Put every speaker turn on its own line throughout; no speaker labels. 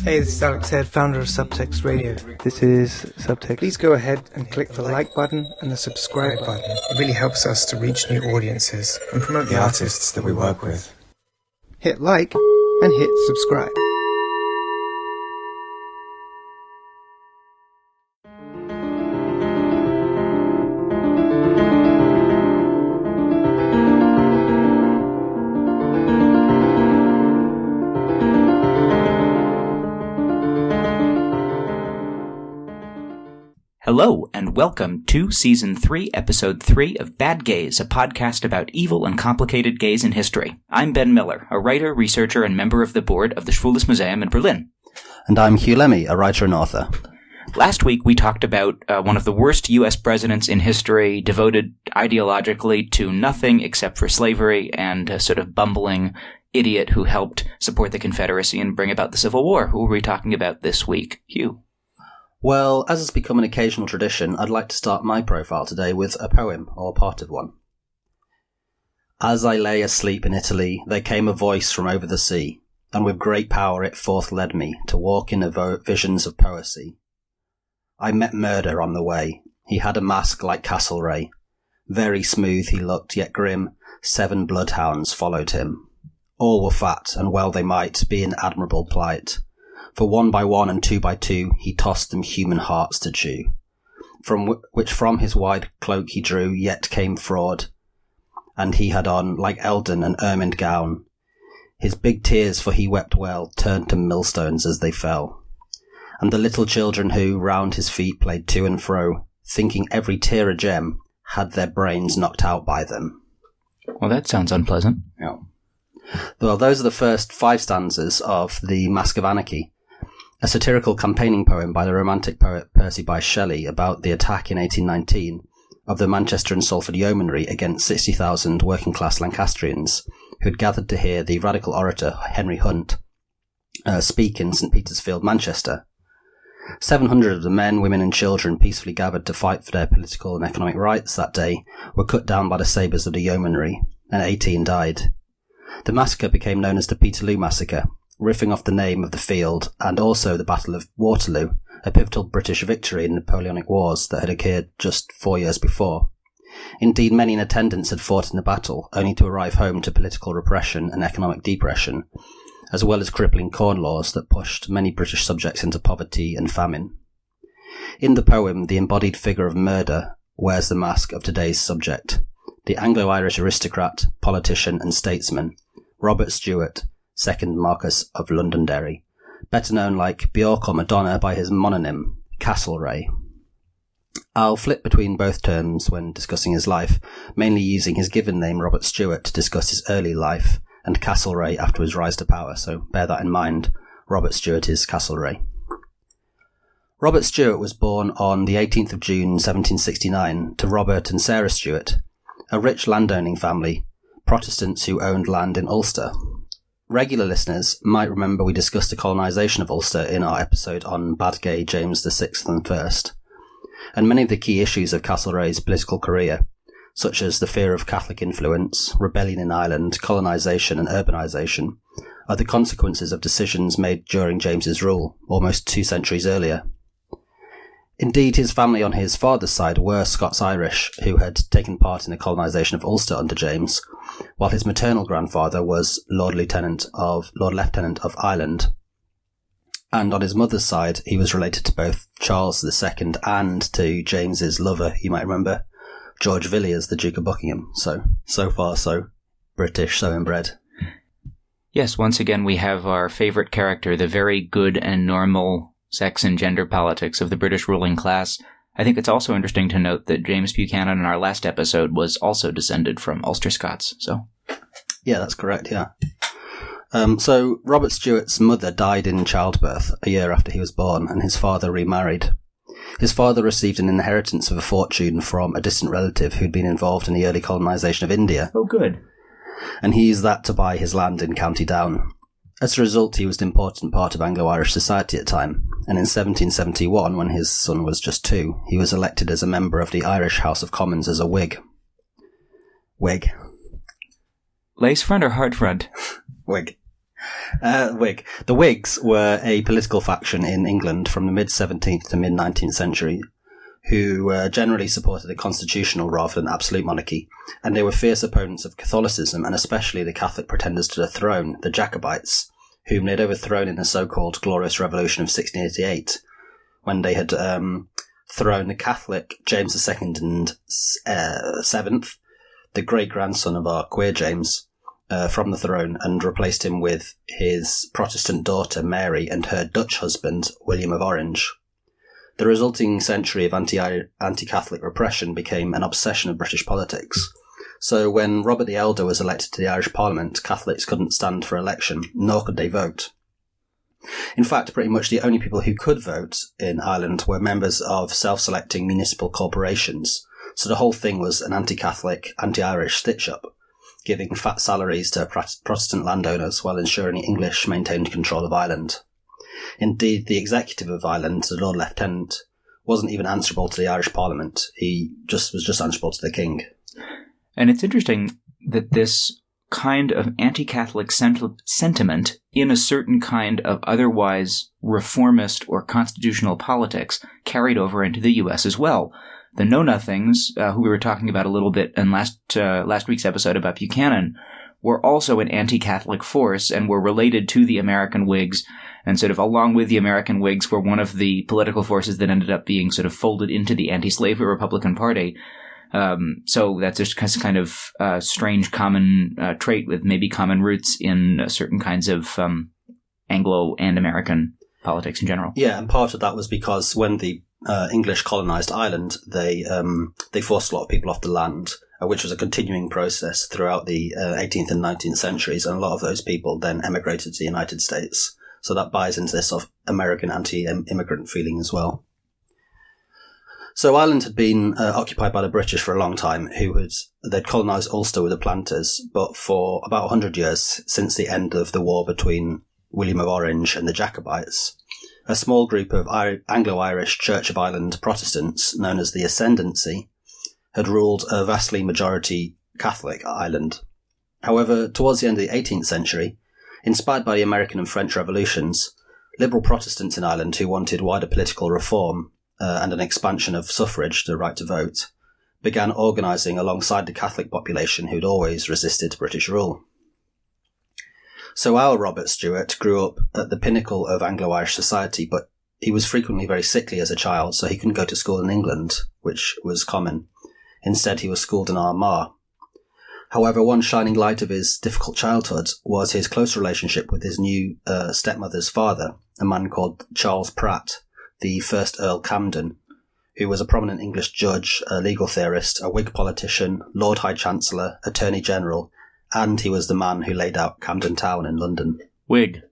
Hey, this is Alex Head, founder of Subtext Radio.
This is Subtext.
Please go ahead and click the like button and the subscribe button. It really helps us to reach new audiences and promote the artists that we work with. Hit like and hit subscribe.
Hello, and welcome to Season 3, Episode 3 of Bad Gays, a podcast about evil and complicated gays in history. I'm Ben Miller, a writer, researcher, and member of the board of the Schwules Museum in Berlin.
And I'm Hugh Lemmey, a writer and author.
Last week, we talked about one of the worst U.S. presidents in history, devoted ideologically to nothing except for slavery, and a sort of bumbling idiot who helped support the Confederacy and bring about the Civil War. Who are we talking about this week? Hugh.
Well, as has become an occasional tradition, I'd like to start my profile today with a poem, or part of one. As I lay asleep in Italy, there came a voice from over the sea, and with great power it forth led me to walk in visions of poesy. I met murder on the way. He had a mask like Castlereagh. Very smooth he looked, yet grim. 7 bloodhounds followed him. All were fat, and well they might be in admirable plight. For 1 by 1 and 2 by 2 he tossed them human hearts to chew, from which from his wide cloak he drew, yet came fraud, and he had on, like Eldon, an ermined gown. His big tears, for he wept well, turned to millstones as they fell, and the little children who round his feet played to and fro, thinking every tear a gem, had their brains knocked out by them.
Well, that sounds unpleasant.
Yeah. Well, those are the first 5 stanzas of The Mask of Anarchy, a satirical campaigning poem by the Romantic poet Percy Bysshe Shelley about the attack in 1819 of the Manchester and Salford Yeomanry against 60,000 working-class Lancastrians who had gathered to hear the radical orator Henry Hunt speak in St. Peter's Field, Manchester. 700 of the men, women and children peacefully gathered to fight for their political and economic rights that day were cut down by the sabres of the Yeomanry, and 18 died. The massacre became known as the Peterloo Massacre, riffing off the name of the field, and also the Battle of Waterloo, a pivotal British victory in the Napoleonic Wars that had occurred just 4 years before. Indeed, many in attendance had fought in the battle, only to arrive home to political repression and economic depression, as well as crippling corn laws that pushed many British subjects into poverty and famine. In the poem, the embodied figure of murder wears the mask of today's subject, the Anglo-Irish aristocrat, politician and statesman, Robert Stewart, 2nd Marquess of Londonderry, better known like Bjork or Madonna by his mononym, Castlereagh. I'll flip between both terms when discussing his life, mainly using his given name Robert Stewart to discuss his early life, and Castlereagh after his rise to power, so bear that in mind. Robert Stewart is Castlereagh. Robert Stewart was born on the 18th of June 1769 to Robert and Sarah Stewart, a rich landowning family, Protestants who owned land in Ulster. Regular listeners might remember we discussed the colonisation of Ulster in our episode on Bad Gay James VI and I, and many of the key issues of Castlereagh's political career, such as the fear of Catholic influence, rebellion in Ireland, colonisation and urbanisation, are the consequences of decisions made during James's rule, almost 2 centuries earlier. Indeed, his family on his father's side were Scots-Irish, who had taken part in the colonisation of Ulster under James, while his maternal grandfather was Lord Lieutenant of Ireland. And on his mother's side, he was related to both Charles II and to James's lover, you might remember, George Villiers, the Duke of Buckingham. So far, so British, so inbred.
Yes, once again, we have our favourite character, the very good and normal sex and gender politics of the British ruling class. I think it's also interesting to note that James Buchanan in our last episode was also descended from Ulster Scots, so...
Yeah, that's correct, yeah. So Robert Stewart's mother died in childbirth a year after he was born, and his father remarried. His father received an inheritance of a fortune from a distant relative who'd been involved in the early colonisation of India.
Oh, good.
And he used that to buy his land in County Down. As a result, he was an important part of Anglo-Irish society at the time, and in 1771, when his son was just 2, he was elected as a member of the Irish House of Commons as a Whig. Whig.
Lace front or hard front?
Whig. Whig. The Whigs were a political faction in England from the mid-17th to mid-19th century who generally supported a constitutional rather than absolute monarchy, and they were fierce opponents of Catholicism and especially the Catholic pretenders to the throne, the Jacobites, whom they had overthrown in the so-called Glorious Revolution of 1688, when they had thrown the Catholic James II and VII, the great-grandson of our queer James, from the throne and replaced him with his Protestant daughter Mary and her Dutch husband William of Orange. The resulting century of anti-Catholic repression became an obsession of British politics. So when Robert the Elder was elected to the Irish Parliament, Catholics couldn't stand for election, nor could they vote. In fact, pretty much the only people who could vote in Ireland were members of self-selecting municipal corporations, so the whole thing was an anti-Catholic, anti-Irish stitch-up, giving fat salaries to Protestant landowners while ensuring the English maintained control of Ireland. Indeed, the executive of Ireland, the Lord Lieutenant, wasn't even answerable to the Irish Parliament. He was just answerable to the King.
And it's interesting that this kind of anti-Catholic sentiment in a certain kind of otherwise reformist or constitutional politics carried over into the U.S. as well. The Know-Nothings, who we were talking about a little bit in last week's episode about Buchanan, were also an anti-Catholic force and were related to the American Whigs, and sort of along with the American Whigs were one of the political forces that ended up being sort of folded into the anti-slavery Republican Party. So that's just kind of strange common trait with maybe common roots in certain kinds of Anglo and American politics in general.
Yeah, and part of that was because when the English colonized Ireland, they forced a lot of people off the land, which was a continuing process throughout the 18th and 19th centuries, and a lot of those people then emigrated to the United States. So that buys into this sort of American anti-immigrant feeling as well. So Ireland had been occupied by the British for a long time, they'd colonised Ulster with the planters, but for about 100 years, since the end of the war between William of Orange and the Jacobites, a small group of Anglo-Irish Church of Ireland Protestants, known as the Ascendancy, had ruled a vastly majority Catholic Ireland. However, towards the end of the 18th century, inspired by the American and French revolutions, liberal Protestants in Ireland who wanted wider political reform and an expansion of suffrage, the right to vote, began organising alongside the Catholic population who'd always resisted British rule. So our Robert Stewart grew up at the pinnacle of Anglo-Irish society, but he was frequently very sickly as a child, so he couldn't go to school in England, which was common. Instead, he was schooled in Armagh. However, one shining light of his difficult childhood was his close relationship with his new stepmother's father, a man called Charles Pratt, the first Earl Camden, who was a prominent English judge, a legal theorist, a Whig politician, Lord High Chancellor, Attorney General, and he was the man who laid out Camden Town in London.
Whig.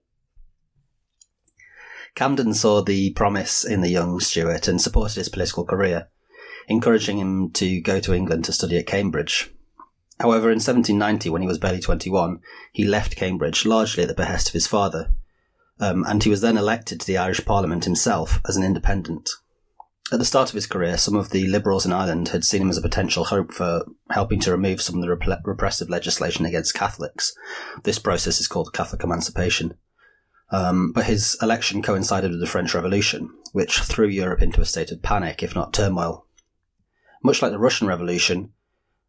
Camden saw the promise in the young Stewart and supported his political career, encouraging him to go to England to study at Cambridge. However, in 1790, when he was barely 21, he left Cambridge, largely at the behest of his father, and he was then elected to the Irish Parliament himself as an independent. At the start of his career, some of the Liberals in Ireland had seen him as a potential hope for helping to remove some of the repressive legislation against Catholics. This process is called Catholic emancipation. But his election coincided with the French Revolution, which threw Europe into a state of panic, if not turmoil. Much like the Russian Revolution,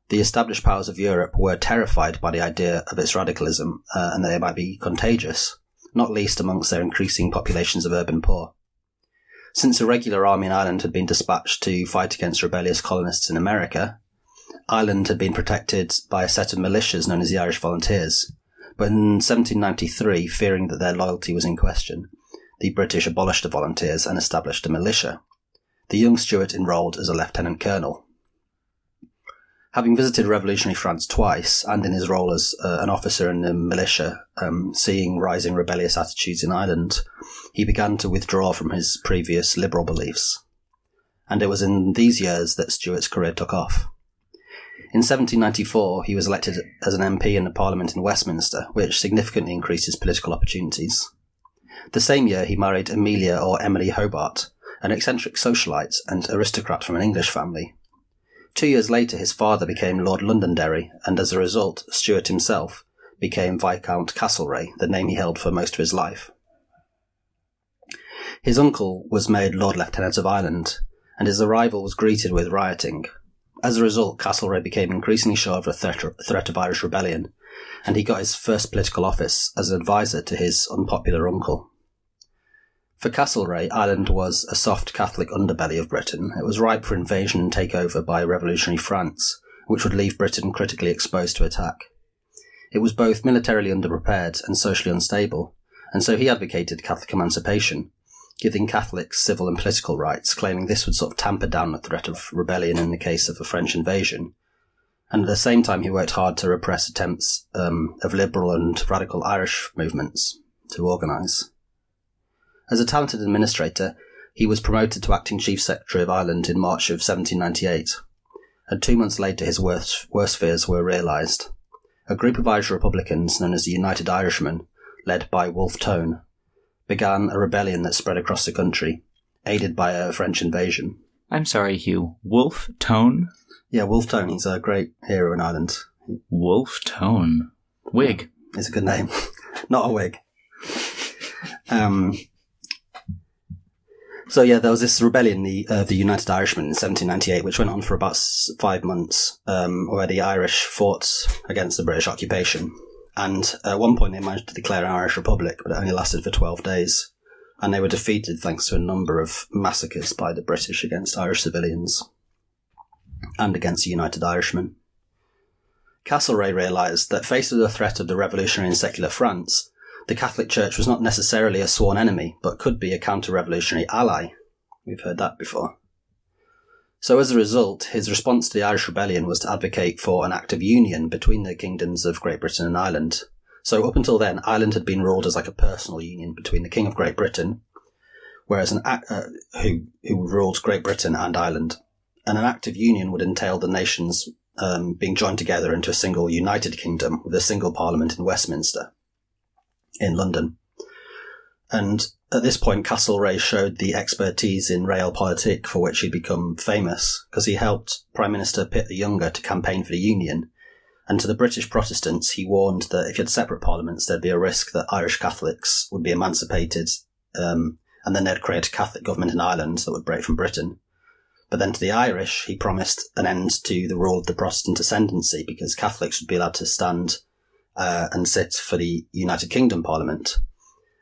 the established powers of Europe were terrified by the idea of its radicalism and that it might be contagious, not least amongst their increasing populations of urban poor. Since a regular army in Ireland had been dispatched to fight against rebellious colonists in America, Ireland had been protected by a set of militias known as the Irish Volunteers. But in 1793, fearing that their loyalty was in question, the British abolished the volunteers and established a militia. The young Stewart enrolled as a lieutenant colonel. Having visited revolutionary France twice, and in his role as an officer in the militia, seeing rising rebellious attitudes in Ireland, he began to withdraw from his previous liberal beliefs. And it was in these years that Stewart's career took off. In 1794, he was elected as an MP in the Parliament in Westminster, which significantly increased his political opportunities. The same year, he married Amelia or Emily Hobart, an eccentric socialite and aristocrat from an English family. 2 years later, his father became Lord Londonderry, and as a result, Stewart himself became Viscount Castlereagh, the name he held for most of his life. His uncle was made Lord Lieutenant of Ireland, and his arrival was greeted with rioting. As a result, Castlereagh became increasingly sure of a threat of Irish rebellion, and he got his first political office as an advisor to his unpopular uncle. For Castlereagh, Ireland was a soft Catholic underbelly of Britain. It was ripe for invasion and takeover by revolutionary France, which would leave Britain critically exposed to attack. It was both militarily underprepared and socially unstable, and so he advocated Catholic emancipation, giving Catholics civil and political rights, claiming this would sort of tamper down the threat of rebellion in the case of a French invasion. And at the same time, he worked hard to repress attempts of liberal and radical Irish movements to organise. As a talented administrator, he was promoted to acting Chief Secretary of Ireland in March of 1798, and 2 months later his worst fears were realised. A group of Irish Republicans, known as the United Irishmen, led by Wolfe Tone, began a rebellion that spread across the country, aided by a French invasion.
I'm sorry, Hugh. Wolfe Tone?
Yeah, Wolfe Tone. He's a great hero in Ireland.
Wolfe Tone. Whig.
It's a good name. Not a Whig. So yeah, there was this rebellion, the United Irishmen in 1798, which went on for about 5 months, where the Irish fought against the British occupation. And at one point they managed to declare an Irish Republic, but it only lasted for 12 days. And they were defeated thanks to a number of massacres by the British against Irish civilians and against the United Irishmen. Castlereagh realised that faced with the threat of the revolutionary and secular France, the Catholic Church was not necessarily a sworn enemy, but could be a counter-revolutionary ally. We've heard that before. So as a result, his response to the Irish Rebellion was to advocate for an act of union between the kingdoms of Great Britain and Ireland. So up until then, Ireland had been ruled as like a personal union between the King of Great Britain, whereas who ruled Great Britain and Ireland. And an act of union would entail the nations being joined together into a single united kingdom with a single parliament in Westminster, in London. And at this point, Castlereagh showed the expertise in realpolitik for which he'd become famous, because he helped Prime Minister Pitt the Younger to campaign for the Union. And to the British Protestants, he warned that if you had separate parliaments, there'd be a risk that Irish Catholics would be emancipated, and then they'd create a Catholic government in Ireland that would break from Britain. But then to the Irish, he promised an end to the rule of the Protestant ascendancy, because Catholics would be allowed to stand and sit for the United Kingdom Parliament.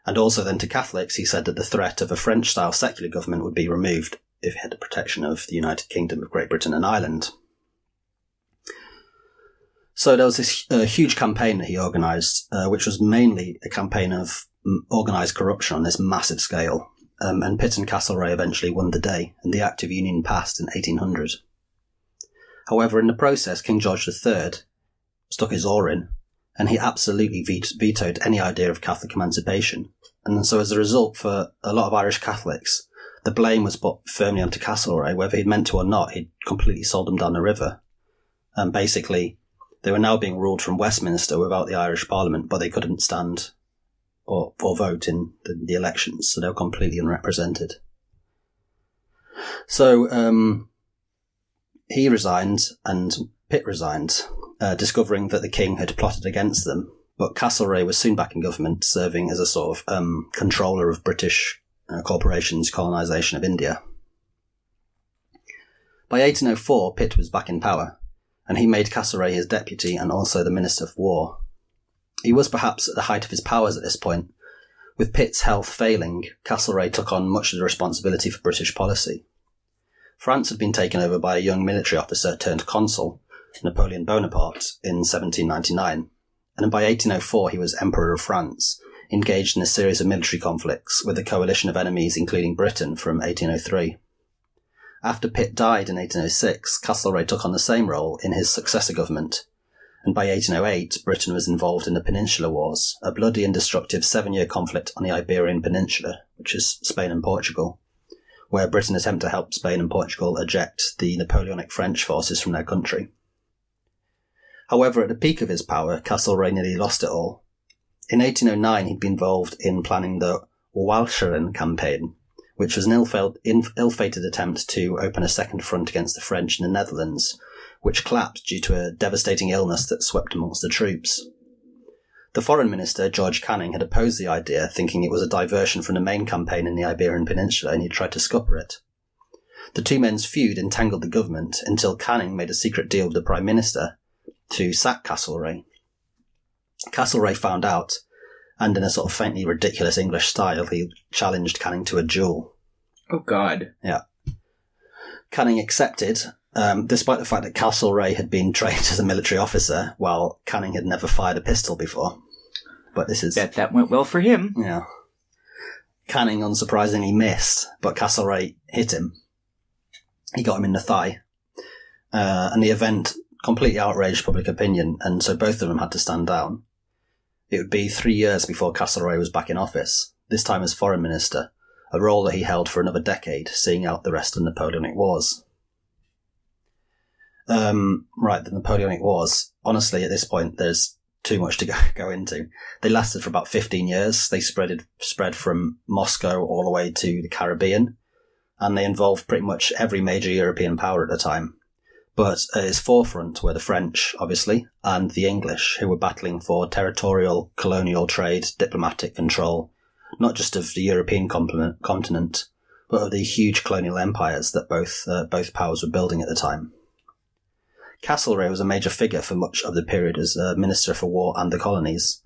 And also then to Catholics, he said that the threat of a French-style secular government would be removed if it had the protection of the United Kingdom of Great Britain and Ireland. So there was this huge campaign that he organised, which was mainly a campaign of organised corruption on this massive scale. And Pitt and Castlereagh eventually won the day, and the Act of Union passed in 1800. However, in the process, King George III stuck his oar in, and he absolutely vetoed any idea of Catholic emancipation. And so as a result, for a lot of Irish Catholics, the blame was put firmly onto Castlereagh. Whether he'd meant to or not, he'd completely sold them down the river. And basically, they were now being ruled from Westminster without the Irish Parliament, but they couldn't stand or vote in the elections, so they were completely unrepresented. So he resigned, and Pitt resigned, discovering that the king had plotted against them. But Castlereagh was soon back in government, serving as a sort of controller of British corporations' colonisation of India. By 1804, Pitt was back in power, and he made Castlereagh his deputy and also the Minister for War. He was perhaps at the height of his powers at this point. With Pitt's health failing, Castlereagh took on much of the responsibility for British policy. France had been taken over by a young military officer turned consul, Napoleon Bonaparte, in 1799, and by 1804 he was Emperor of France, engaged in a series of military conflicts with a coalition of enemies including Britain from 1803. After Pitt died in 1806, Castlereagh took on the same role in his successor government, and by 1808 Britain was involved in the Peninsular Wars, a bloody and destructive 7-year conflict on the Iberian Peninsula, which is Spain and Portugal, where Britain attempted to help Spain and Portugal eject the Napoleonic French forces from their country. However, at the peak of his power, Castlereagh nearly lost it all. In 1809, he'd been involved in planning the Walcheren campaign, which was an ill-fated attempt to open a second front against the French in the Netherlands, which collapsed due to a devastating illness that swept amongst the troops. The foreign minister, George Canning, had opposed the idea, thinking it was a diversion from the main campaign in the Iberian Peninsula, and he tried to scupper it. The two men's feud entangled the government until Canning made a secret deal with the Prime Minister to sack Castlereagh. Castlereagh found out, and in a sort of faintly ridiculous English style, he challenged Canning to a duel.
Oh, God.
Yeah. Canning accepted, despite the fact that Castlereagh had been trained as a military officer, while Canning had never fired a pistol before. But this is...
That went well for him.
Yeah. Canning unsurprisingly missed, but Castlereagh hit him. He got him in the thigh. And the event completely outraged public opinion, and so both of them had to stand down. It would be 3 years before Castlereagh was back in office, this time as foreign minister, a role that he held for another decade, seeing out the rest of the Napoleonic Wars. The Napoleonic Wars. Honestly, at this point, there's too much to go into. They lasted for about 15 years. They spread from Moscow all the way to the Caribbean, and they involved pretty much every major European power at the time. But at its forefront were the French, obviously, and the English, who were battling for territorial, colonial trade, diplomatic control, not just of the European continent, but of the huge colonial empires that both powers were building at the time. Castlereagh was a major figure for much of the period as Minister for War and the Colonies,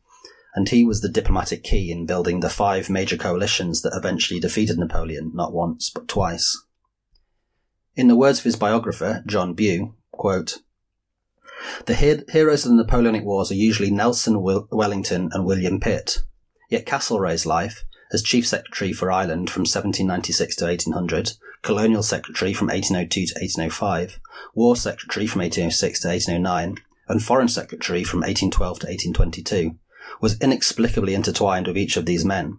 and he was the diplomatic key in building the 5 major coalitions that eventually defeated Napoleon not once but twice. In the words of his biographer, John Bew, quote, "The heroes of the Napoleonic Wars are usually Nelson, Wellington and William Pitt, yet Castlereagh's life, as Chief Secretary for Ireland from 1796 to 1800, Colonial Secretary from 1802 to 1805, War Secretary from 1806 to 1809, and Foreign Secretary from 1812 to 1822, was inexplicably intertwined with each of these men.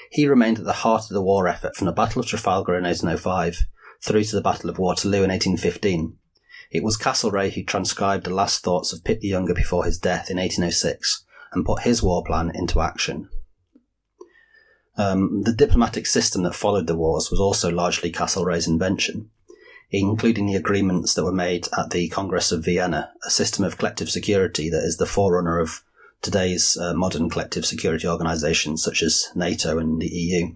He remained at the heart of the war effort from the Battle of Trafalgar in 1805 through to the Battle of Waterloo in 1815. It was Castlereagh who transcribed the last thoughts of Pitt the Younger before his death in 1806 and put his war plan into action." The diplomatic system that followed the wars was also largely Castlereagh's invention, including the agreements that were made at the Congress of Vienna, a system of collective security that is the forerunner of today's modern collective security organisations such as NATO and the EU.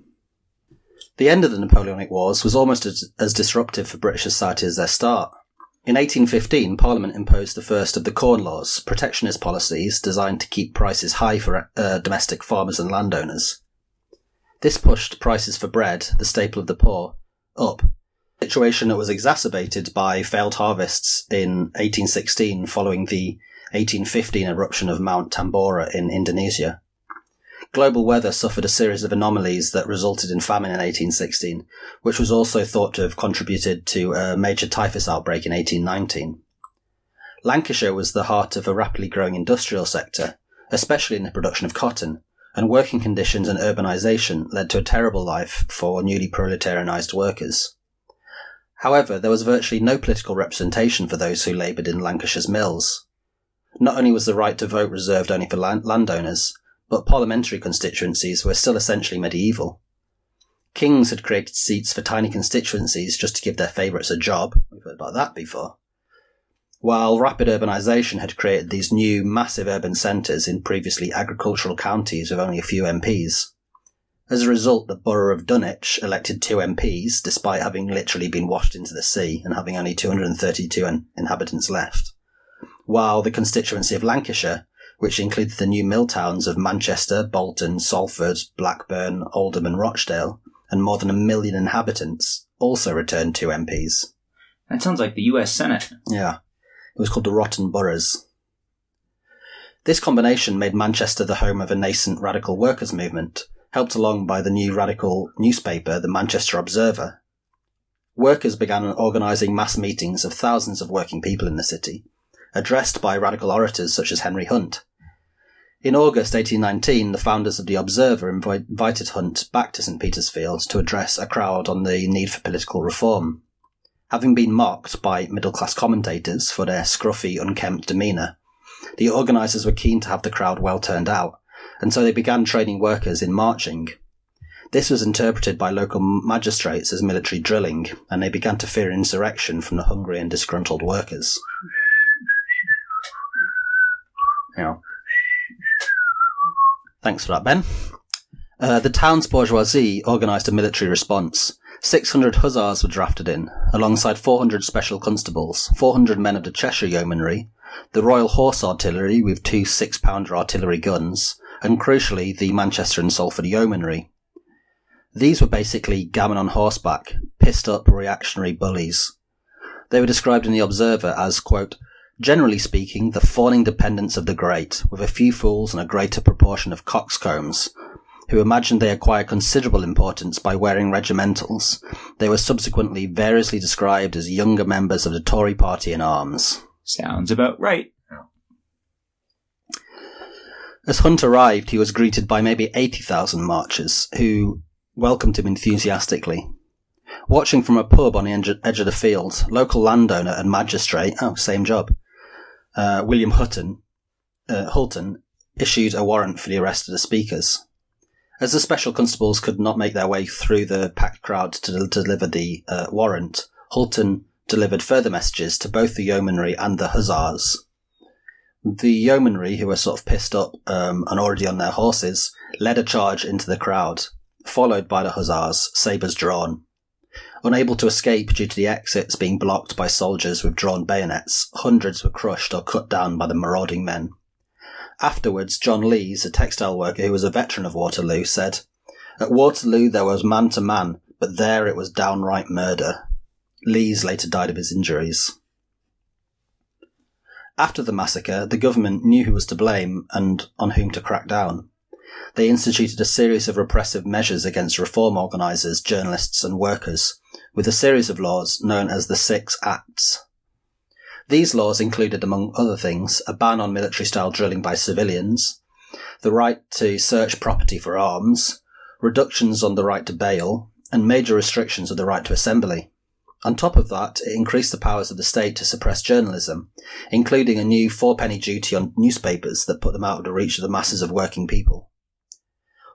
The end of the Napoleonic Wars was almost as disruptive for British society as their start. In 1815, Parliament imposed the first of the Corn Laws, protectionist policies designed to keep prices high for domestic farmers and landowners. This pushed prices for bread, the staple of the poor, up, a situation that was exacerbated by failed harvests in 1816 following the 1815 eruption of Mount Tambora in Indonesia. Global weather suffered a series of anomalies that resulted in famine in 1816, which was also thought to have contributed to a major typhus outbreak in 1819. Lancashire was the heart of a rapidly growing industrial sector, especially in the production of cotton, and working conditions and urbanisation led to a terrible life for newly proletarianised workers. However, there was virtually no political representation for those who laboured in Lancashire's mills. Not only was the right to vote reserved only for landowners, but parliamentary constituencies were still essentially medieval. Kings had created seats for tiny constituencies just to give their favourites a job. We've heard about that before. While rapid urbanisation had created these new massive urban centres in previously agricultural counties with only a few MPs. As a result, the borough of Dunwich elected 2 MPs, despite having literally been washed into the sea and having only 232 inhabitants left. While the constituency of Lancashire, which included the new mill towns of Manchester, Bolton, Salford, Blackburn, Oldham and Rochdale, and more than 1 million inhabitants, also returned 2 MPs.
That sounds like the US Senate.
Yeah. It was called the Rotten Boroughs. This combination made Manchester the home of a nascent radical workers' movement, helped along by the new radical newspaper, the Manchester Observer. Workers began organising mass meetings of thousands of working people in the city, addressed by radical orators such as Henry Hunt. In August 1819, the founders of the Observer invited Hunt back to St. Petersfield to address a crowd on the need for political reform. Having been mocked by middle-class commentators for their scruffy, unkempt demeanour, the organisers were keen to have the crowd well turned out, and so they began training workers in marching. This was interpreted by local magistrates as military drilling, and they began to fear insurrection from the hungry and disgruntled workers. Yeah. Thanks for that, Ben. The town's bourgeoisie organised a military response. 600 hussars were drafted in, alongside 400 special constables, 400 men of the Cheshire Yeomanry, the Royal Horse Artillery with 2 6-pounder artillery guns, and crucially the Manchester and Salford Yeomanry. These were basically gammon on horseback, pissed up reactionary bullies. They were described in The Observer as, quote, generally speaking, the fawning dependents of the great, with a few fools and a greater proportion of coxcombs, who imagined they acquired considerable importance by wearing regimentals. They were subsequently variously described as younger members of the Tory party in arms.
Sounds about right.
As Hunt arrived, he was greeted by maybe 80,000 marchers, who welcomed him enthusiastically. Watching from a pub on the edge of the field, local landowner and magistrate, same job, William Hulton, issued a warrant for the arrest of the speakers. As the special constables could not make their way through the packed crowd to deliver the warrant, Hulton delivered further messages to both the yeomanry and the hussars. The yeomanry, who were sort of pissed up and already on their horses, led a charge into the crowd, followed by the hussars, sabres drawn. Unable to escape due to the exits being blocked by soldiers with drawn bayonets, hundreds were crushed or cut down by the marauding men. Afterwards, John Lees, a textile worker who was a veteran of Waterloo, said, "At Waterloo there was man to man, but there it was downright murder." Lees later died of his injuries. After the massacre, the government knew who was to blame and on whom to crack down. They instituted a series of repressive measures against reform organisers, journalists and workers, with a series of laws known as the 6 Acts. These laws included, among other things, a ban on military-style drilling by civilians, the right to search property for arms, reductions on the right to bail, and major restrictions of the right to assembly. On top of that, it increased the powers of the state to suppress journalism, including a new 4-penny duty on newspapers that put them out of the reach of the masses of working people.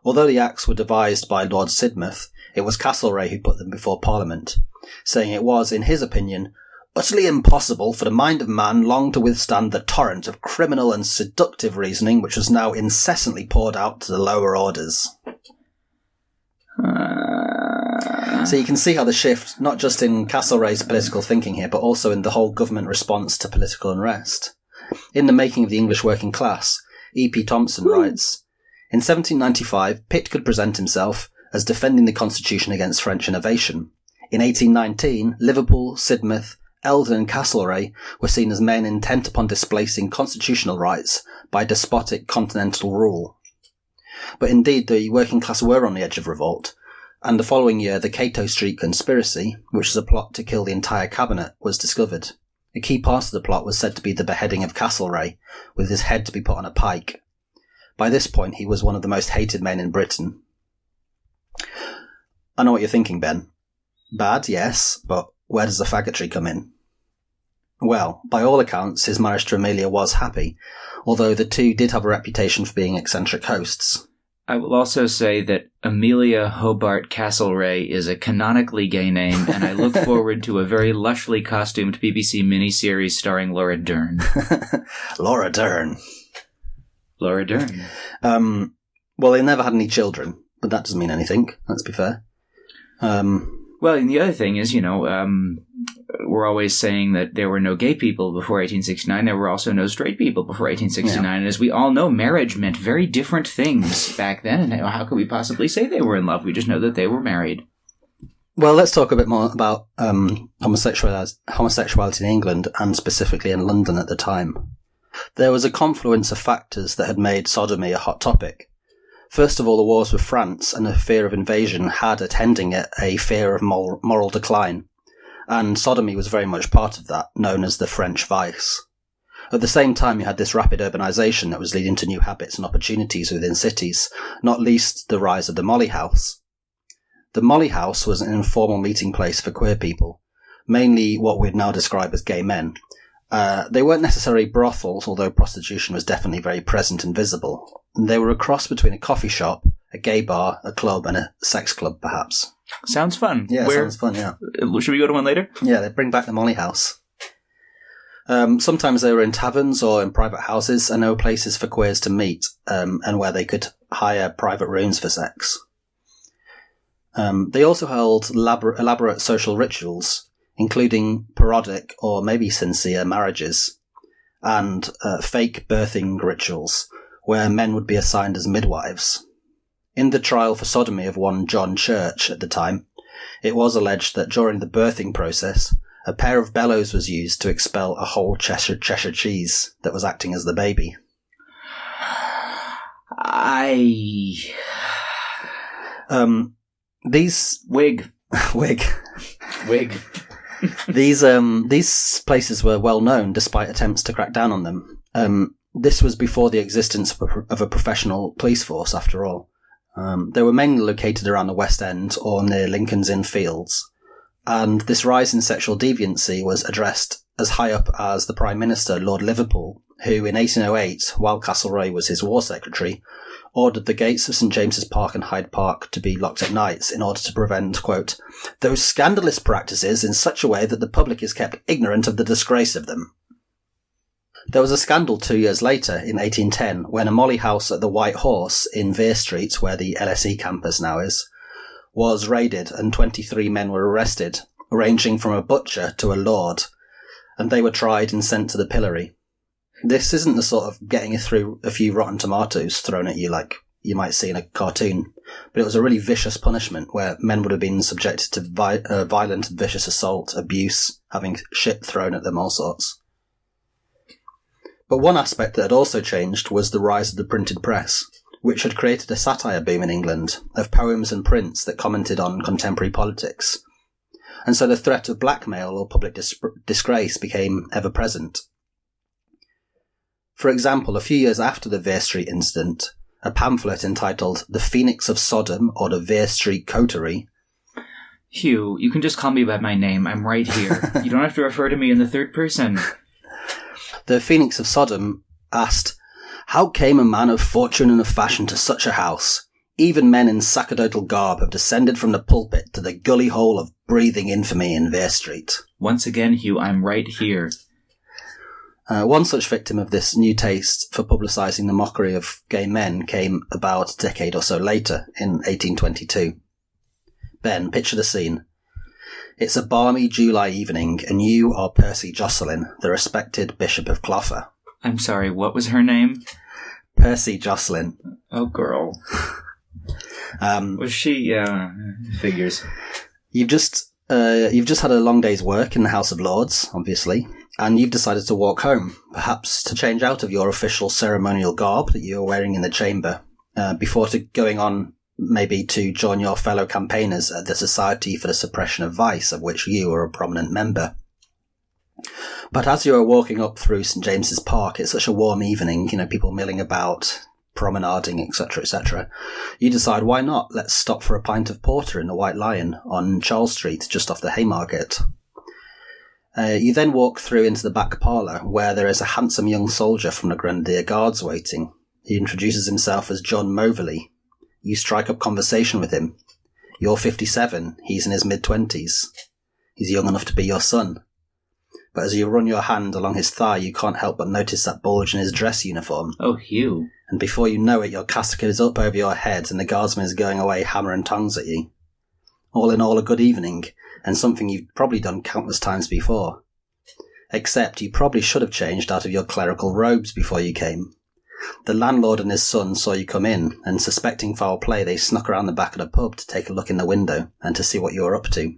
Although the Acts were devised by Lord Sidmouth, it was Castlereagh who put them before Parliament, saying it was, in his opinion, utterly impossible for the mind of man long to withstand the torrent of criminal and seductive reasoning which was now incessantly poured out to the lower orders. So you can see how the shift, not just in Castlereagh's political thinking here, but also in the whole government response to political unrest. In The Making of the English Working Class, E.P. Thompson writes, "In 1795, Pitt could present himself as defending the Constitution against French innovation. In 1819, Liverpool, Sidmouth, Eldon and Castlereagh were seen as men intent upon displacing constitutional rights by despotic continental rule." But indeed, the working class were on the edge of revolt, and the following year the Cato Street conspiracy, which was a plot to kill the entire cabinet, was discovered. A key part of the plot was said to be the beheading of Castlereagh, with his head to be put on a pike. By this point, he was one of the most hated men in Britain. I know what you're thinking, Ben. Bad, yes, but where does the faggotry come in? Well, by all accounts, his marriage to Amelia was happy, although the two did have a reputation for being eccentric hosts.
I will also say that Amelia Hobart Castlereagh is a canonically gay name, and I look forward to a very lushly costumed BBC miniseries starring Laura Dern.
Laura Dern.
Laura Dern.
Well, they never had any children, but that doesn't mean anything, let's be fair.
Well, and the other thing is, we're always saying that there were no gay people before 1869. There were also no straight people before 1869. Yeah. And as we all know, marriage meant very different things back then. And how could we possibly say they were in love? We just know that they were married.
Well, let's talk a bit more about homosexuality in England, and specifically in London at the time. There was a confluence of factors that had made sodomy a hot topic. First of all, the wars with France and the fear of invasion had attending it a fear of moral decline, and sodomy was very much part of that, known as the French vice. At the same time, you had this rapid urbanisation that was leading to new habits and opportunities within cities, not least the rise of the Molly House. The Molly House was an informal meeting place for queer people, mainly what we'd now describe as gay men. They weren't necessarily brothels, although prostitution was definitely very present and visible. They were a cross between a coffee shop, a gay bar, a club, and a sex club, perhaps.
Sounds fun.
Yeah, sounds fun, yeah.
Should we go to one later?
Yeah, they bring back the Molly House. Sometimes they were in taverns or in private houses, and there were places for queers to meet, and where they could hire private rooms for sex. They also held elaborate social rituals, including parodic or maybe sincere marriages, and fake birthing rituals, where men would be assigned as midwives. In the trial for sodomy of one John Church at the time, it was alleged that during the birthing process, a pair of bellows was used to expel a whole Cheshire cheese that was acting as the baby. These
Wig.
These places were well known despite attempts to crack down on them. This was before the existence of a professional police force, after all. They were mainly located around the West End or near Lincoln's Inn Fields. And this rise in sexual deviancy was addressed as high up as the Prime Minister, Lord Liverpool, who in 1808, while Castlereagh was his war secretary, ordered the gates of St James's Park and Hyde Park to be locked at nights in order to prevent, quote, those scandalous practices in such a way that the public is kept ignorant of the disgrace of them. There was a scandal 2 years later, in 1810, when a molly house at the White Horse in Vere Street, where the LSE campus now is, was raided and 23 men were arrested, ranging from a butcher to a lord, and they were tried and sent to the pillory. This isn't the sort of getting through a few rotten tomatoes thrown at you like you might see in a cartoon, but it was a really vicious punishment where men would have been subjected to violent and vicious assault, abuse, having shit thrown at them, all sorts. But one aspect that had also changed was the rise of the printed press, which had created a satire boom in England of poems and prints that commented on contemporary politics. And so the threat of blackmail or public disgrace became ever present. For example, a few years after the Vere Street incident, a pamphlet entitled The Phoenix of Sodom or the Vere Street Coterie.
Hugh, you can just call me by my name. I'm right here. You don't have to refer to me in the third person.
The Phoenix of Sodom asked, how came a man of fortune and of fashion to such a house? Even men in sacerdotal garb have descended from the pulpit to the gully hole of breathing infamy in Vere Street.
Once again, Hugh, I'm right here.
One such victim of this new taste for publicising the mockery of gay men came about a decade or so later, in 1822. Ben, picture the scene. It's a balmy July evening, and you are Percy Jocelyn, the respected Bishop of Clogher.
I'm sorry, what was her name?
Percy Jocelyn.
Oh, girl. Was she, figures.
You've just had a long day's work in the House of Lords, obviously, and you've decided to walk home, perhaps to change out of your official ceremonial garb that you were wearing in the chamber, before going on maybe to join your fellow campaigners at the Society for the Suppression of Vice, of which you are a prominent member. But as you are walking up through St James's Park, it's such a warm evening, people milling about, promenading, etc., etc. You decide, why not? Let's stop for a pint of porter in the White Lion on Charles Street, just off the Haymarket. You then walk through into the back parlour, where there is a handsome young soldier from the Grenadier Guards waiting. He introduces himself as John Moverley. You strike up conversation with him. You're 57, he's in his mid-20s. He's young enough to be your son. But as you run your hand along his thigh, you can't help but notice that bulge in his dress uniform.
Oh, Hugh.
And before you know it, your cassock is up over your head and the guardsman is going away hammer and tongs at you. All in all, a good evening, and something you've probably done countless times before. Except you probably should have changed out of your clerical robes before you came. The landlord and his son saw you come in, and suspecting foul play, they snuck around the back of the pub to take a look in the window and to see what you were up to.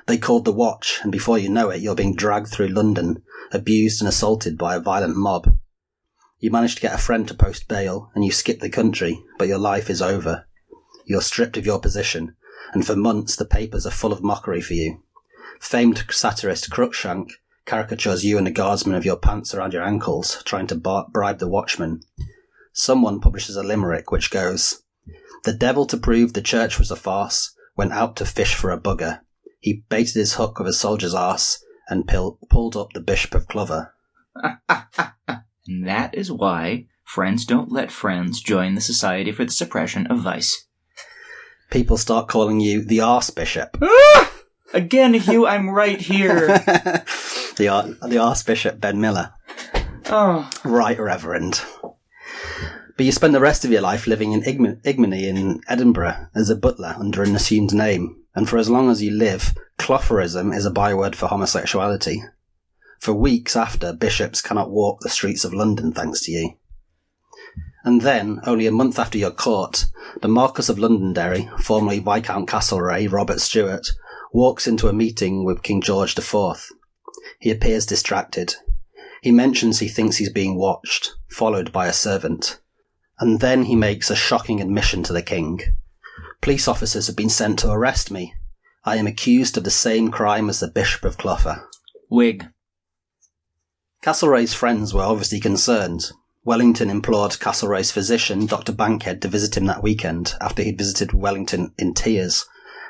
They called the watch, and before you know it, you're being dragged through London, abused and assaulted by a violent mob. You manage to get a friend to post bail, and you skip the country, but your life is over. You're stripped of your position, and for months the papers are full of mockery for you. Famed satirist Cruikshank caricatures you and the guardsman of your pants around your ankles, trying to bribe the watchman. Someone publishes a limerick which goes, "The devil, to prove the church was a farce, went out to fish for a bugger. He baited his hook with a soldier's arse and pulled up the Bishop of Clogher."
And that is why friends don't let friends join the Society for the Suppression of Vice.
People start calling you the Arse Bishop.
Again, Hugh, I'm right here.
the Archbishop Ben Miller.
Oh.
Right, Reverend. But you spend the rest of your life living in ignominy in Edinburgh as a butler under an assumed name, and for as long as you live, clofferism is a byword for homosexuality. For weeks after, bishops cannot walk the streets of London thanks to you. And then, only a month after your court, the Marquess of Londonderry, formerly Viscount Castlereagh, Robert Stewart, walks into a meeting with King George IV. He appears distracted. He mentions he thinks he's being watched, followed by a servant. And then he makes a shocking admission to the king. Police officers have been sent to arrest me. I am accused of the same crime as the Bishop of Clogher.
Wig.
Castlereagh's friends were obviously concerned. Wellington implored Castlereagh's physician, Dr. Bankhead, to visit him that weekend after he'd visited Wellington in tears,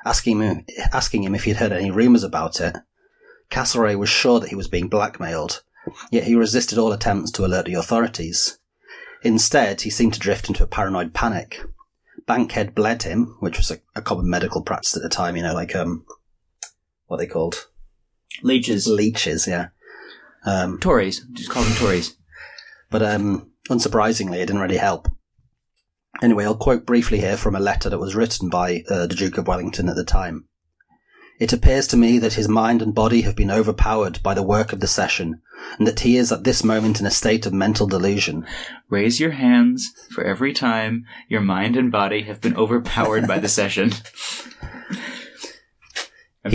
asking him if he'd heard any rumours about it. Castlereagh was sure that he was being blackmailed, yet he resisted all attempts to alert the authorities. Instead, he seemed to drift into a paranoid panic. Bankhead bled him, which was a common medical practice at the time, like, what are they called?
Leeches.
Leeches, yeah.
Tories. Just call them Tories.
But unsurprisingly, it didn't really help. Anyway, I'll quote briefly here from a letter that was written by the Duke of Wellington at the time. It appears to me that his mind and body have been overpowered by the work of the session, and that he is at this moment in a state of mental delusion.
Raise your hands for every time your mind and body have been overpowered by the session.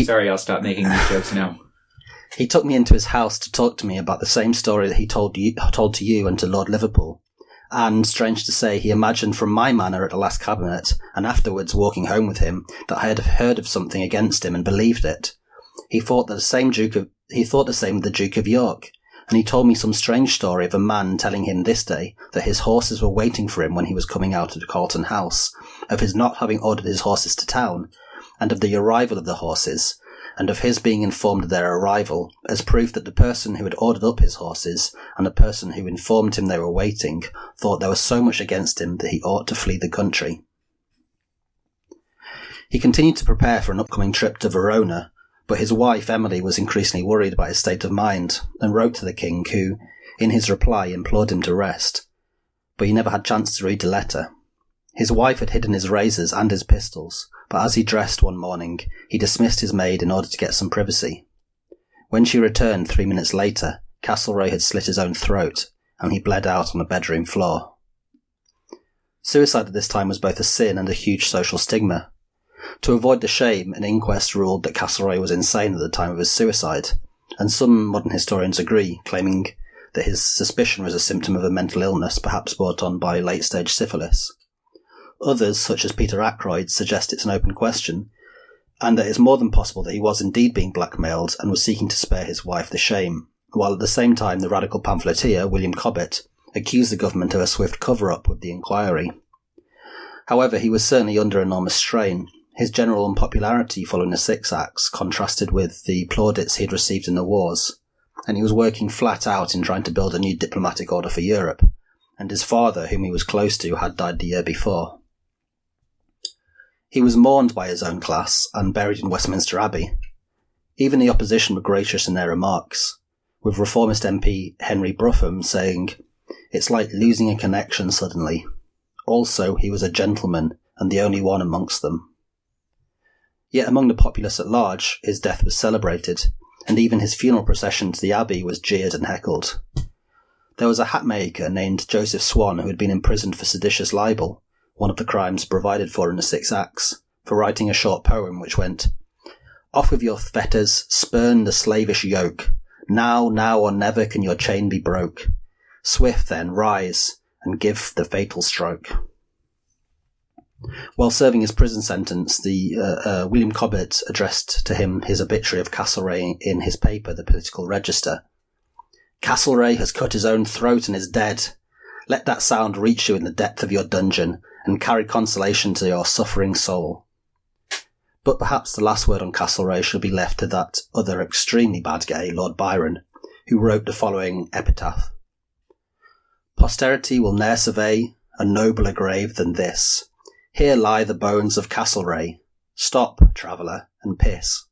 Sorry, I'll stop making these jokes now.
He took me into his house to talk to me about the same story that he told to you and to Lord Liverpool. And, strange to say, he imagined from my manner at the last cabinet, and afterwards walking home with him, that I had heard of something against him and believed it. He thought the same of the Duke of York, and he told me some strange story of a man telling him this day that his horses were waiting for him when he was coming out of Carlton House, of his not having ordered his horses to town, and of the arrival of the horses, and of his being informed of their arrival, as proof that the person who had ordered up his horses, and the person who informed him they were waiting, thought there was so much against him that he ought to flee the country. He continued to prepare for an upcoming trip to Verona, but his wife Emily was increasingly worried by his state of mind, and wrote to the king, who, in his reply, implored him to rest. But he never had chance to read the letter. His wife had hidden his razors and his pistols, but as he dressed one morning, he dismissed his maid in order to get some privacy. When she returned 3 minutes later, Castlereagh had slit his own throat, and he bled out on the bedroom floor. Suicide at this time was both a sin and a huge social stigma. To avoid the shame, an inquest ruled that Castlereagh was insane at the time of his suicide, and some modern historians agree, claiming that his suspicion was a symptom of a mental illness perhaps brought on by late-stage syphilis. Others, such as Peter Ackroyd, suggest it's an open question, and that it's more than possible that he was indeed being blackmailed and was seeking to spare his wife the shame, while at the same time the radical pamphleteer, William Cobbett, accused the government of a swift cover-up with the inquiry. However, he was certainly under enormous strain. His general unpopularity following the Six Acts contrasted with the plaudits he had received in the wars, and he was working flat out in trying to build a new diplomatic order for Europe, and his father, whom he was close to, had died the year before. He was mourned by his own class and buried in Westminster Abbey. Even the opposition were gracious in their remarks, with reformist MP Henry Brougham saying, "It's like losing a connection suddenly. Also, he was a gentleman and the only one amongst them." Yet among the populace at large, his death was celebrated, and even his funeral procession to the Abbey was jeered and heckled. There was a hatmaker named Joseph Swan who had been imprisoned for seditious libel, one of the crimes provided for in the Six Acts, for writing a short poem which went, "Off with your fetters, spurn the slavish yoke. Now or never can your chain be broke. Swift then, rise, and give the fatal stroke." While serving his prison sentence, William Cobbett addressed to him his obituary of Castlereagh in his paper, The Political Register. "Castlereagh has cut his own throat and is dead. Let that sound reach you in the depth of your dungeon, and carry consolation to your suffering soul." But perhaps the last word on Castlereagh should be left to that other extremely bad gay, Lord Byron, who wrote the following epitaph. "Posterity will ne'er survey a nobler grave than this. Here lie the bones of Castlereagh. Stop, traveller, and piss."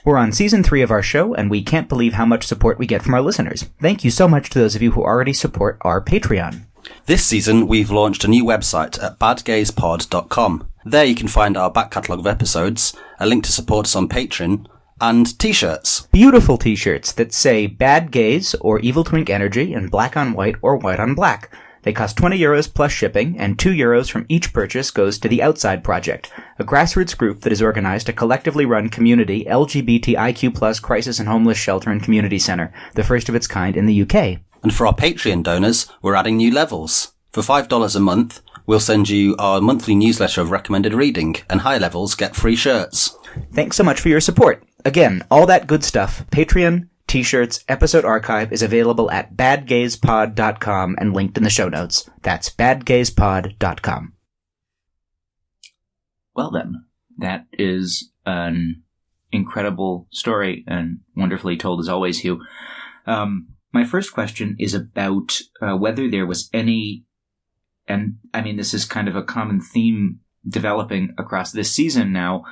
We're on season 3 of our show, and we can't believe how much support we get from our listeners. Thank you so much to those of you who already support our Patreon.
This season, we've launched a new website at badgazepod.com. There you can find our back catalogue of episodes, a link to support us on Patreon, and t-shirts.
Beautiful t-shirts that say Bad Gaze or Evil Twink Energy in black on white or white on black. They cost €20 plus shipping, and €2 from each purchase goes to the Outside Project, a grassroots group that has organized a collectively run community LGBTIQ+ crisis and homeless shelter and community center, the first of its kind in the UK.
And for our Patreon donors, we're adding new levels. For $5 a month, we'll send you our monthly newsletter of recommended reading, and high levels get free shirts.
Thanks so much for your support. Again, all that good stuff, Patreon, t-shirts, episode archive is available at badgazepod.com and linked in the show notes. That's badgazepod.com. Well then, that is an incredible story and wonderfully told as always, Hugh. My first question is about whether there was any, and I mean this is kind of a common theme developing across this season now,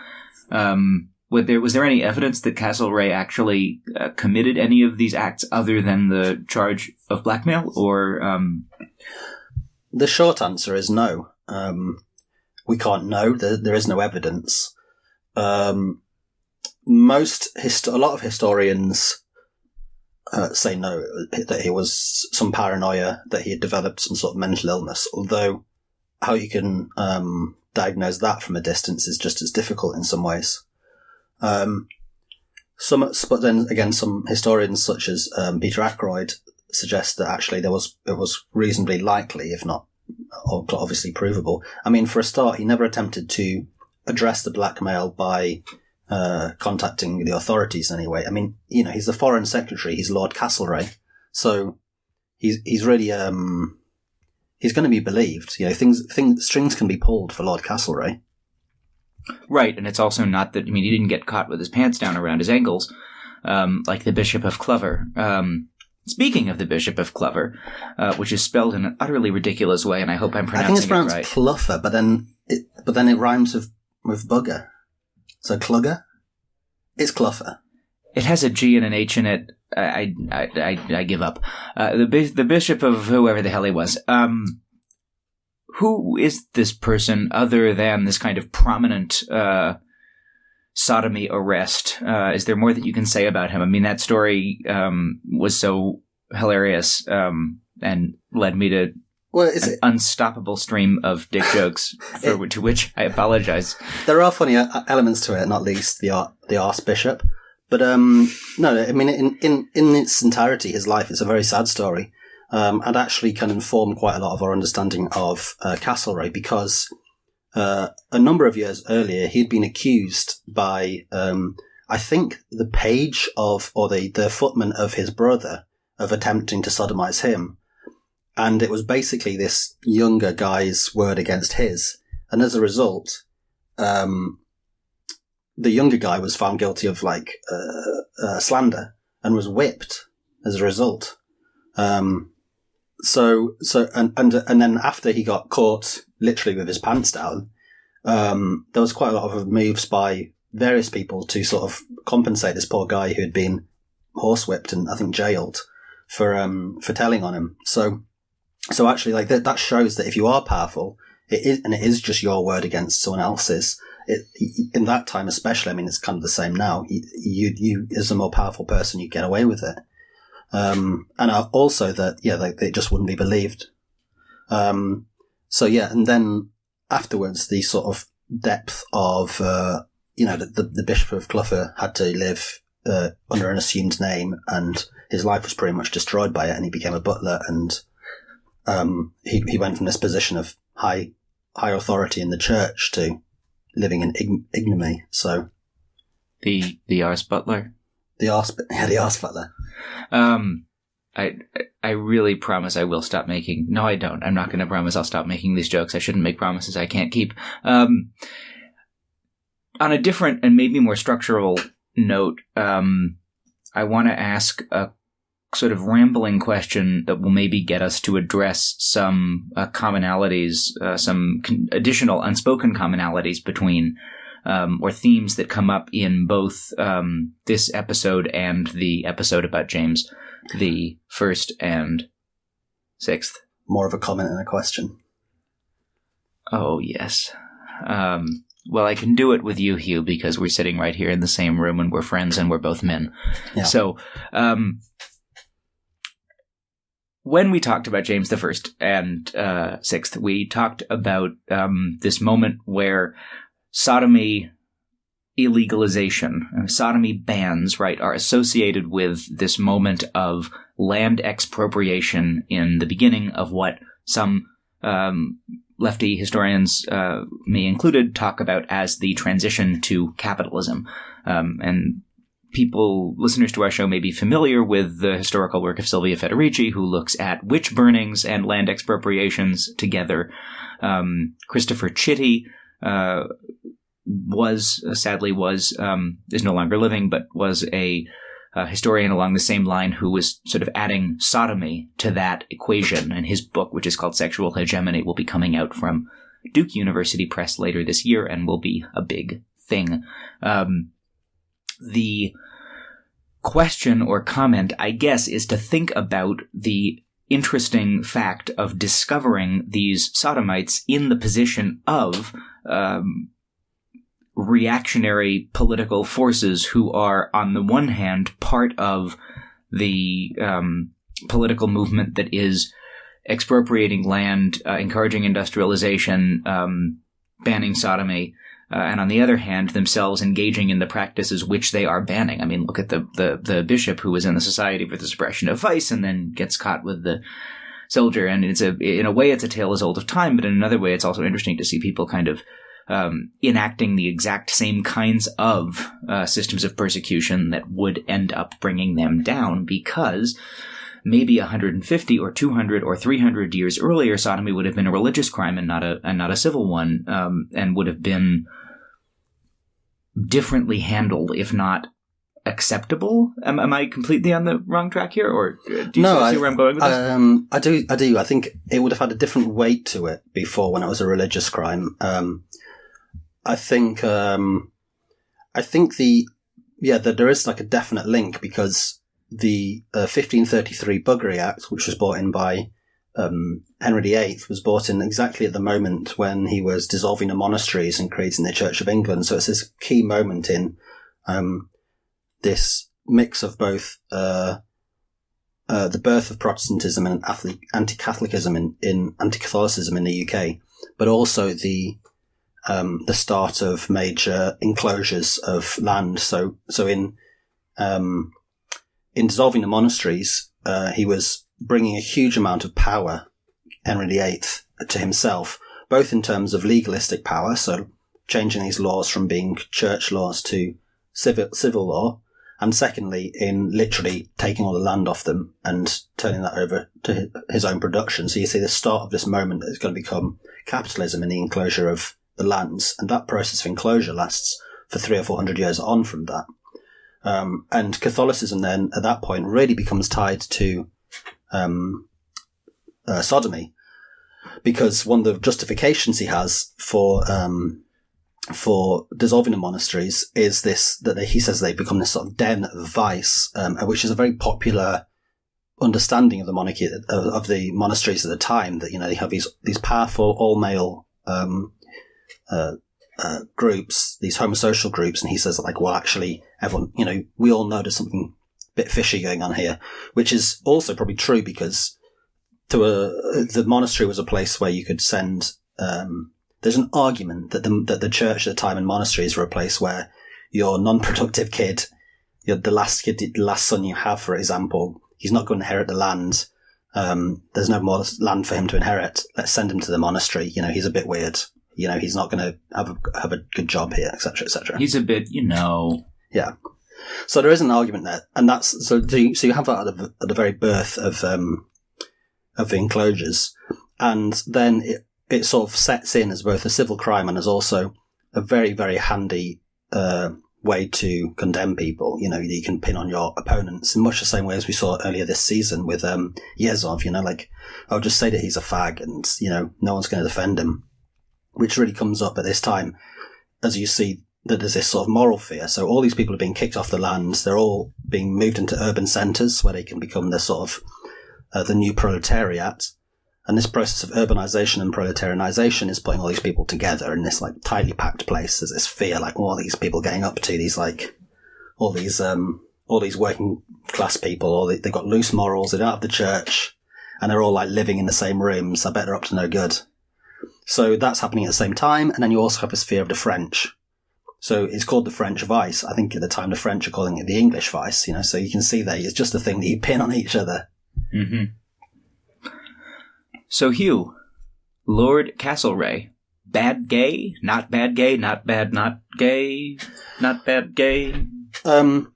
was there any evidence that Castlereagh actually committed any of these acts other than the charge of blackmail, or?
The short answer is no. We can't know. There is no evidence. A lot of historians say no, that he was some paranoia, that he had developed some sort of mental illness. Although, how you can diagnose that from a distance is just as difficult in some ways. But then again, some historians such as Peter Ackroyd suggest that actually it was reasonably likely, if not obviously provable. I mean, for a start, he never attempted to address the blackmail by contacting the authorities anyway. I mean, he's the Foreign Secretary, he's Lord Castlereagh, so he's really he's going to be believed. Strings can be pulled for Lord Castlereagh.
Right, and it's also not that, he didn't get caught with his pants down around his ankles, like the Bishop of Clover. Speaking of the Bishop of Clover, which is spelled in an utterly ridiculous way, and I hope I'm pronouncing it right.
I think it's pronounced Cluffer, but then it rhymes with bugger. So Clugger? It's Cluffer.
It has a G and an H in it. I give up. The Bishop of whoever the hell he was. Who is this person other than this kind of prominent sodomy arrest? Is there more that you can say about him? I mean, that story was so hilarious and led me to an unstoppable stream of dick jokes, to which I apologize.
There are funny elements to it, not least the Archbishop. But no, I mean, in its entirety, his life is a very sad story. And actually can inform quite a lot of our understanding of Castlereagh, because a number of years earlier he'd been accused by I think the page of, or the footman of his brother, of attempting to sodomize him, and it was basically this younger guy's word against his, and as a result the younger guy was found guilty of slander and was whipped as a result. So then after he got caught literally with his pants down, there was quite a lot of moves by various people to sort of compensate this poor guy who had been horsewhipped and I think jailed for telling on him. So actually that shows that if you are powerful, it is just your word against someone else's. In that time especially, I mean, it's kind of the same now. You as a more powerful person, you get away with it. And also that, they just wouldn't be believed. And then afterwards, the sort of depth of, the Bishop of Clover had to live, under an assumed name, and his life was pretty much destroyed by it, and he became a butler, and, he went from this position of high authority in the church to living in ignominy, so.
The Ars Butler?
The Ars Butler.
I really promise I will stop making... No, I don't. I'm not going to promise I'll stop making these jokes. I shouldn't make promises I can't keep. On a different and maybe more structural note, I want to ask a sort of rambling question that will maybe get us to address some commonalities, some additional unspoken commonalities between or themes that come up in both this episode and the episode about James the First and Sixth.
More of a comment than a question.
Oh, yes. Well, I can do it with you, Hugh, because we're sitting right here in the same room and we're friends and we're both men.
Yeah.
So, when we talked about James the First and Sixth, we talked about this moment where sodomy illegalization, sodomy bans, right, are associated with this moment of land expropriation in the beginning of what some lefty historians, me included, talk about as the transition to capitalism. And listeners to our show may be familiar with the historical work of Silvia Federici, who looks at witch burnings and land expropriations together. Christopher Chitty is no longer living, but was a historian along the same line who was sort of adding sodomy to that equation. And his book, which is called Sexual Hegemony, will be coming out from Duke University Press later this year and will be a big thing. The question or comment, I guess, is to think about the interesting fact of discovering these sodomites in the position of reactionary political forces who are, on the one hand, part of the political movement that is expropriating land, encouraging industrialization, banning sodomy, and on the other hand, themselves engaging in the practices which they are banning. I mean, look at the bishop who was in the Society for the Suppression of Vice and then gets caught with the soldier. And in a way, it's a tale as old of time, but in another way, it's also interesting to see people kind of enacting the exact same kinds of systems of persecution that would end up bringing them down, because maybe 150 or 200 or 300 years earlier, sodomy would have been a religious crime and not a civil one, and would have been differently handled, if not acceptable. Am I completely on the wrong track here, or do you see where I'm going with this?
I do. I think it would have had a different weight to it before, when it was a religious crime. I think that there is like a definite link, because the 1533 Buggery Act, which was brought in by Henry VIII, was brought in exactly at the moment when he was dissolving the monasteries and creating the Church of England. So it's this key moment in this mix of both the birth of Protestantism and anti-Catholicism in anti-Catholicism in the UK, but also the start of major enclosures of land. So in dissolving the monasteries, he was bringing a huge amount of power, Henry VIII, to himself, both in terms of legalistic power, so changing these laws from being church laws to civil law, and secondly, in literally taking all the land off them and turning that over to his own production. So you see the start of this moment that is going to become capitalism in the enclosure of the lands, and that process of enclosure lasts for 300 or 400 years on from that. And Catholicism then, at that point, really becomes tied to sodomy, because one of the justifications he has for dissolving the monasteries is this, that he says they become this sort of den of vice, which is a very popular understanding of the monarchy, of the monasteries at the time, that, they have these powerful all-male groups, these homosocial groups, and he says, like, well, actually, everyone, we all know there's something a bit fishy going on here, which is also probably true, because the monastery was a place where you could send. There's an argument that the church at the time and monasteries were a place where your non-productive kid, the last son you have, for example, he's not going to inherit the land. There's no more land for him to inherit. Let's send him to the monastery. He's a bit weird. He's not going to have a good job here, etc., etc.
He's a bit,
Yeah. So there is an argument there, and that's so you have that at the very birth of the enclosures, and then it sort of sets in as both a civil crime and as also a very, very handy way to condemn people. You can pin on your opponents in much the same way as we saw earlier this season with Yezhov. Like, I'll just say that he's a fag, and no one's going to defend him. Which really comes up at this time, as you see, that there's this sort of moral fear. So all these people are being kicked off the lands. They're all being moved into urban centres where they can become the sort of the new proletariat. And this process of urbanisation and proletarianisation is putting all these people together in this like tightly packed place. There's this fear, like, what are these people getting up to? These like all these working class people. They've got loose morals. They don't have the church, and they're all like living in the same rooms. I bet they're up to no good. So that's happening at the same time. And then you also have this fear of the French. So it's called the French vice. I think at the time the French are calling it the English vice. So you can see there, it's just a thing that you pin on each other.
Mm-hmm. So, Hugh, Lord Castlereagh, bad gay, not bad gay, not bad, not gay, not bad gay?
Bad.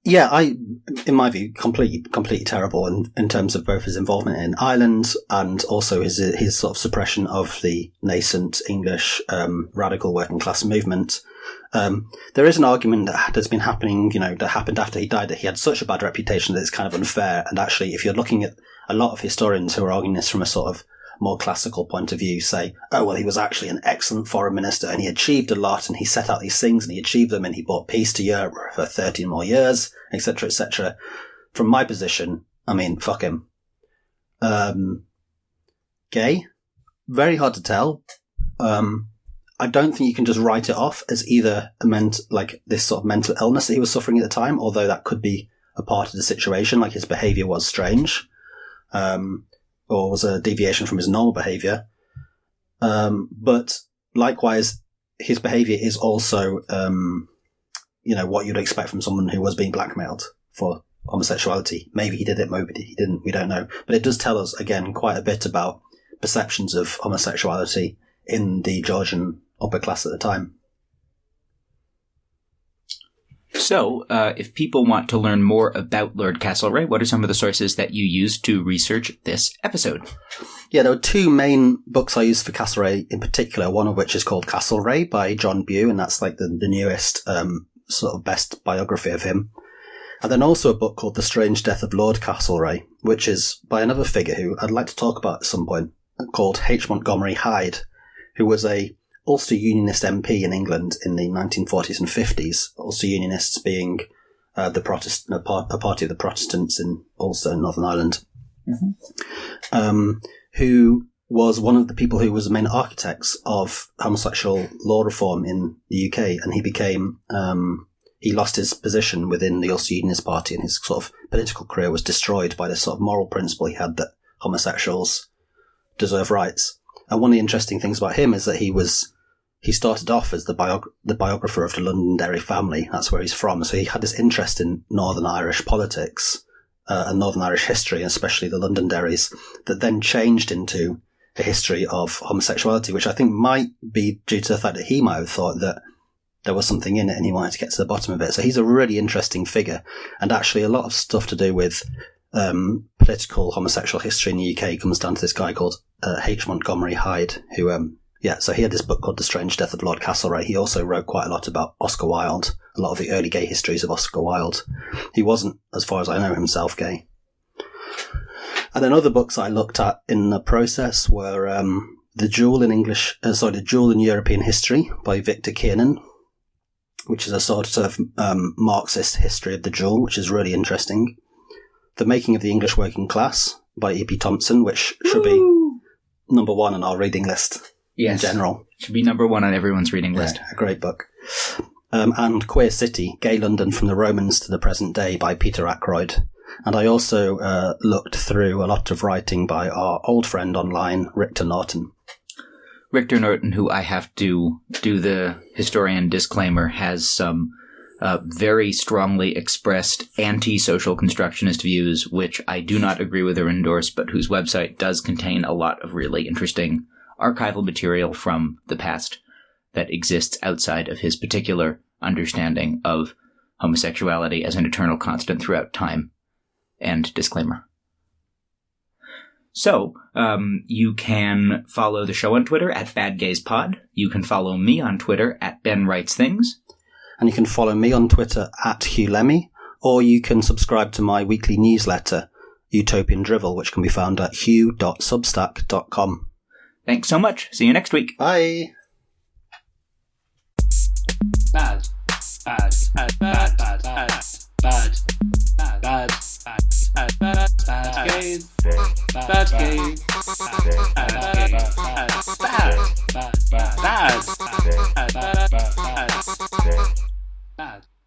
Yeah, in my view, completely terrible in terms of both his involvement in Ireland and also his sort of suppression of the nascent English radical working class movement. There is an argument that's been happening, that happened after he died, that he had such a bad reputation that it's kind of unfair. And actually, if you're looking at a lot of historians who are arguing this from a sort of more classical point of view, say, oh, well, he was actually an excellent foreign minister and he achieved a lot and he set out these things and he achieved them and he brought peace to Europe for 13 more years, etc., etc. From my position, I mean, fuck him. Gay? Very hard to tell. I don't think you can just write it off as either this sort of mental illness that he was suffering at the time, although that could be a part of the situation, like his behaviour was strange, or was a deviation from his normal behaviour. But likewise, his behaviour is also, what you'd expect from someone who was being blackmailed for homosexuality. Maybe he did it, maybe he didn't, we don't know. But it does tell us, again, quite a bit about perceptions of homosexuality in the Georgian upper class at the time.
So, if people want to learn more about Lord Castlereagh, what are some of the sources that you used to research this episode?
Yeah, there were two main books I used for Castlereagh in particular, one of which is called Castlereagh by John Bew, and that's like the newest sort of best biography of him. And then also a book called The Strange Death of Lord Castlereagh, which is by another figure who I'd like to talk about at some point, called H. Montgomery Hyde, who was a Ulster Unionist MP in England in the 1940s and 50s. Ulster Unionists being a party of the Protestants in Ulster and Northern Ireland, who was one of the people who was the main architects of homosexual law reform in the UK, and he became he lost his position within the Ulster Unionist Party, and his sort of political career was destroyed by this sort of moral principle he had that homosexuals deserve rights. And one of the interesting things about him is that he started off as the biographer of the Londonderry family. That's where he's from. So he had this interest in Northern Irish politics and Northern Irish history, especially the Londonderrys, that then changed into a history of homosexuality, which I think might be due to the fact that he might have thought that there was something in it and he wanted to get to the bottom of it. So he's a really interesting figure, and actually a lot of stuff to do with political homosexual history in the UK comes down to this guy called H. Montgomery Hyde, who, so he had this book called The Strange Death of Lord Castlereagh. He also wrote quite a lot about Oscar Wilde, a lot of the early gay histories of Oscar Wilde. He wasn't, as far as I know, himself gay. And then other books I looked at in the process were The Jewel in European History by Victor Kiernan, which is a sort of Marxist history of the Jewel, which is really interesting. The Making of the English Working Class by E.P. Thompson, which should be number one on our reading list in general.
Should be number one on everyone's reading list.
A great book. And Queer City, Gay London from the Romans to the Present Day by Peter Ackroyd. And I also looked through a lot of writing by our old friend online, Richter Norton.
Richter Norton, who I have to do the historian disclaimer, has some very strongly expressed anti-social constructionist views, which I do not agree with or endorse, but whose website does contain a lot of really interesting archival material from the past that exists outside of his particular understanding of homosexuality as an eternal constant throughout time. End disclaimer. So, you can follow the show on Twitter at BadGaysPod. You can follow me on Twitter at BenWritesThings.
And you can follow me on Twitter at Hugh Lemmey, or you can subscribe to my weekly newsletter, Utopian Drivel, which can be found at hugh.substack.com.
Thanks so much. See you next week.
Bye.
bad, bad, bad, bad, bad, bad, bad, bad, bad gays, bad gays, bad gays, bad, bad, bad, bad, bad, bad, bad.